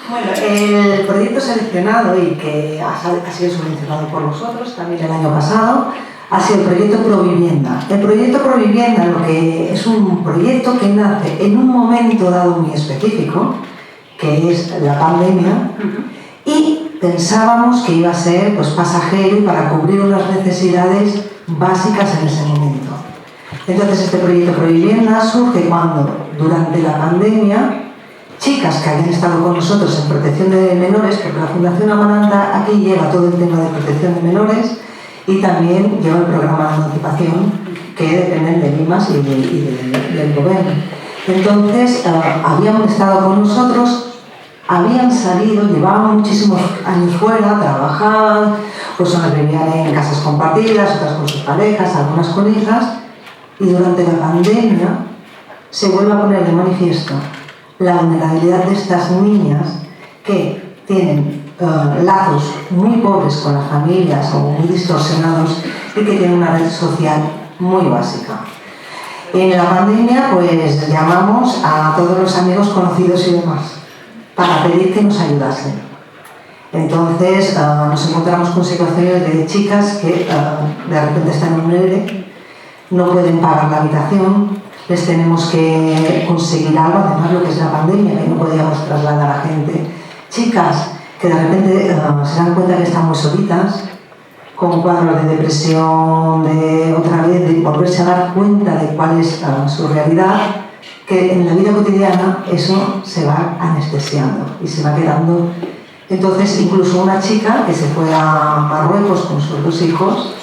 Bueno, el proyecto seleccionado y que ha sido subvencionado por nosotros también el año pasado ha sido el proyecto Provivienda. El proyecto Provivienda lo que es un proyecto que nace en un momento dado muy específico, que es la pandemia, y pensábamos que iba a ser pues, pasajero y para cubrir unas necesidades básicas en ese momento. Entonces este proyecto Provivienda surge cuando, durante la pandemia, chicas que habían estado con nosotros en protección de menores, porque la Fundación Amaranta aquí lleva todo el tema de protección de menores y también lleva el programa de emancipación que dependen de MIMAS y del gobierno. Entonces, habían estado con nosotros, habían salido, llevaban muchísimos años fuera, trabajaban, pues unas vivían en casas compartidas, otras con sus parejas, algunas con hijas, y durante la pandemia se vuelve a poner de manifiesto la vulnerabilidad de estas niñas que tienen lazos muy pobres con las familias o muy distorsionados y que tienen una red social muy básica. En la pandemia pues llamamos a todos los amigos conocidos y demás para pedir que nos ayudasen. Entonces nos encontramos con situaciones de chicas que de repente están en un ERE, no pueden pagar la habitación, les tenemos que conseguir algo, además lo que es la pandemia, que no podíamos trasladar a gente. Chicas que de repente se dan cuenta que están muy solitas, con cuadros de depresión, de otra vez, de volverse a dar cuenta de cuál es su realidad, que en la vida cotidiana eso se va anestesiando y se va quedando. Entonces incluso una chica que se fue a Marruecos con sus 2 hijos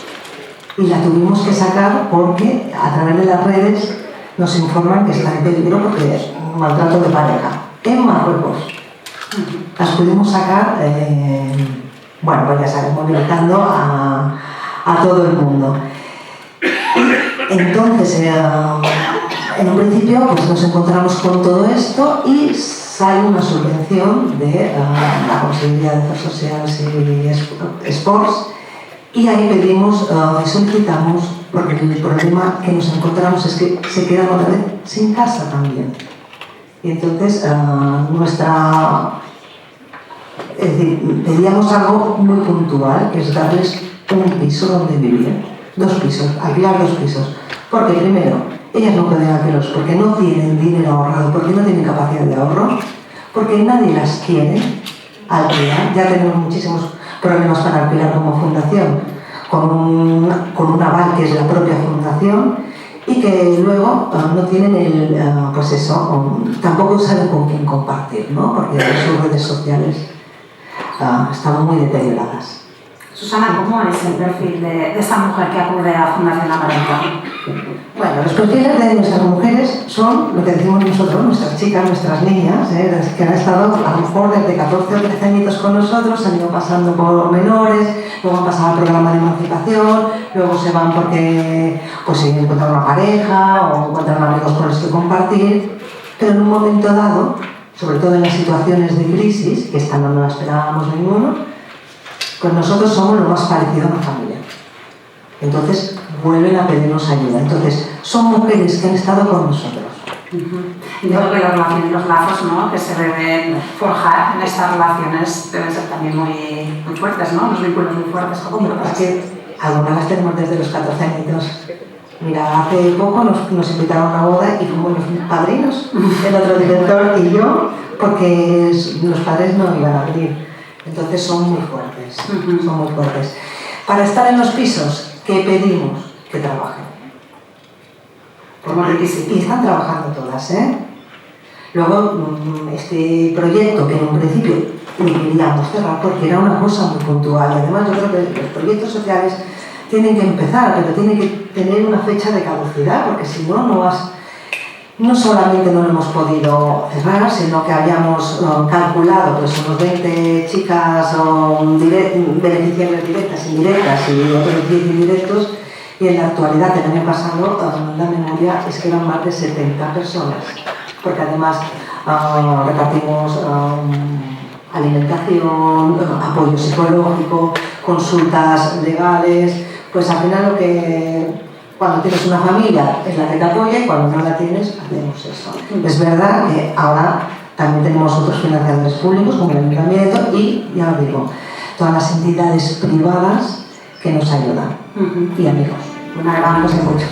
y la tuvimos que sacar porque a través de las redes nos informan que está en peligro porque es un maltrato de pareja en Marruecos. Las pudimos sacar, bueno, pues ya sabes, movilizando a todo el mundo. Entonces, en un principio pues nos encontramos con todo esto y sale una subvención de la Consejería de Afers Socials y Sports y ahí pedimos y solicitamos, porque el problema que nos encontramos es que se quedan otra vez sin casa también. Y entonces es decir, pedíamos algo muy puntual, que es darles un piso donde vivir, 2 pisos, alquilar 2 pisos. Porque primero, ellas no pueden alquilarlos porque no tienen dinero ahorrado, porque no tienen capacidad de ahorro, porque nadie las quiere alquilar. Ya tenemos muchísimos problemas para alquilar como fundación, con un aval que es la propia fundación, y que luego no tienen pues eso, tampoco saben con quién compartir, ¿no? Porque sus redes sociales están muy deterioradas. Susana, ¿cómo es el perfil de esta mujer que acude a Fundación Amaranta? Bueno, los perfiles de nuestras mujeres son lo que decimos nosotros, nuestras chicas, nuestras niñas, que han estado a lo mejor desde 14 o 13 añitos con nosotros, han ido pasando por menores, luego han pasado al programa de emancipación, luego se van porque pues, encuentran una pareja o encuentran amigos con los que compartir, pero en un momento dado, sobre todo en las situaciones de crisis, que esta no la esperábamos ninguno, pues nosotros somos lo más parecido a una familia. Entonces vuelven a pedirnos ayuda. Entonces son mujeres que han estado con nosotros. Y creo que los lazos, ¿no?, que se deben forjar en estas relaciones deben ser también muy fuertes, ¿no? Los vínculos muy fuertes. Hombre, es que algunas las tenemos desde los 14 años. Mira, hace poco nos invitaron a una boda y fuimos los padrinos, el otro director y yo, porque los padres no iban a venir. Entonces son muy fuertes, son muy fuertes. Para estar en los pisos, ¿qué pedimos? Que trabajen. Y están trabajando todas, ¿eh? Luego, este proyecto, que en un principio lo queríamos cerrar porque era una cosa muy puntual. Y además, yo creo que los proyectos sociales tienen que empezar, pero tienen que tener una fecha de caducidad, porque si no, no solamente no lo hemos podido cerrar, sino que habíamos calculado pues, unos 20 chicas beneficiarias directas, indirectas y otros 10 indirectos, y en la actualidad, el año pasado, la memoria es que eran más de 70 personas, porque además repartimos alimentación, apoyo psicológico, consultas legales, pues al final lo que... Cuando tienes una familia es la que te apoya y cuando no la tienes hacemos eso. Es verdad que ahora También tenemos otros financiadores públicos como el Ayuntamiento y, ya os digo, todas las entidades privadas que nos ayudan. Y amigos. Una gran Amigos hay muchos.